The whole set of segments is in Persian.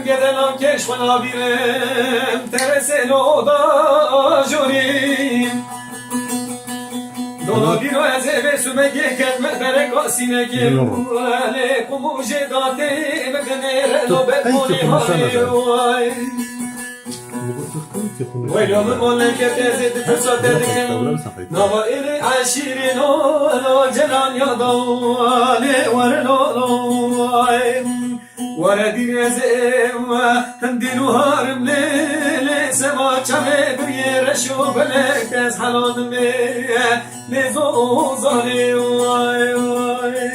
گدلم کش خنا بیرم ترسلو دا جوریم دولا بیرو از به سومگی کلمه برک سینگی ولی کموجه داده مگنه رو بکنی های ويلهم الملك تزيد تصدقهم نظائر عشيرين ولو جلال يضوالي ورلولاي وردين يزيم هندين وهارم ليلي سما چمه بريه رشو بلك تز حلان مي لزوزاني واي واي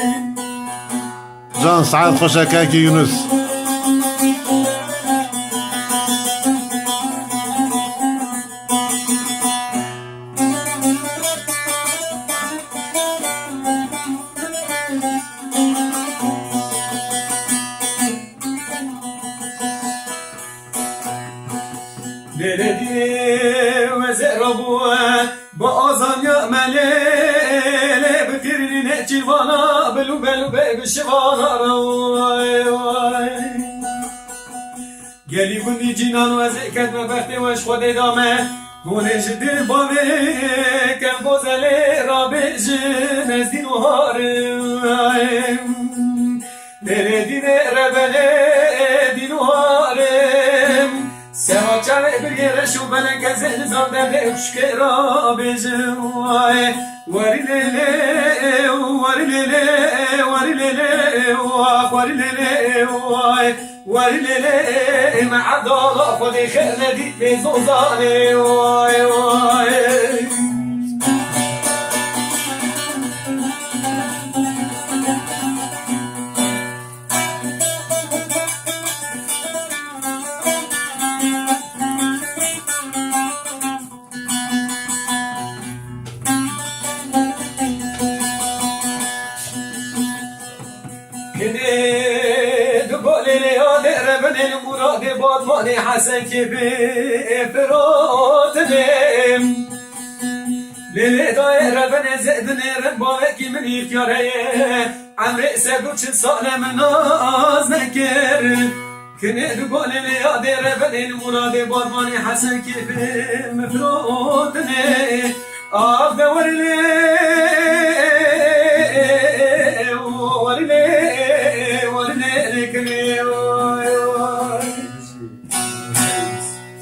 جان سعاد خوشكاكي يونس ليلي وزربوا بأذان يأملي بكرني نأتي وانا بلو بلو بشوانا رواي واي قالي بندي جنان وزكت مبختي وش خودي دامه هونش دل بامي كم بوزلي رابج نزدين وهاري ليلي ديني ربلي دين وهاري سما چمه برگره شو بلنگ زن زاده بشک را بجوای واری لیلی واری لیلی واری لیلی واری لیلی واری لیلی معدال خودی خلدی بزوزانی وای وای من المراد بادمان حسن که به فراتنم لیلی دایره بن زدن رنباکی من یکیاره عمر سبو چه سال من ناز نکر کنه دو گل لیلی دایره بن المراد بادمان حسن که به فراتنم آب دور لیلی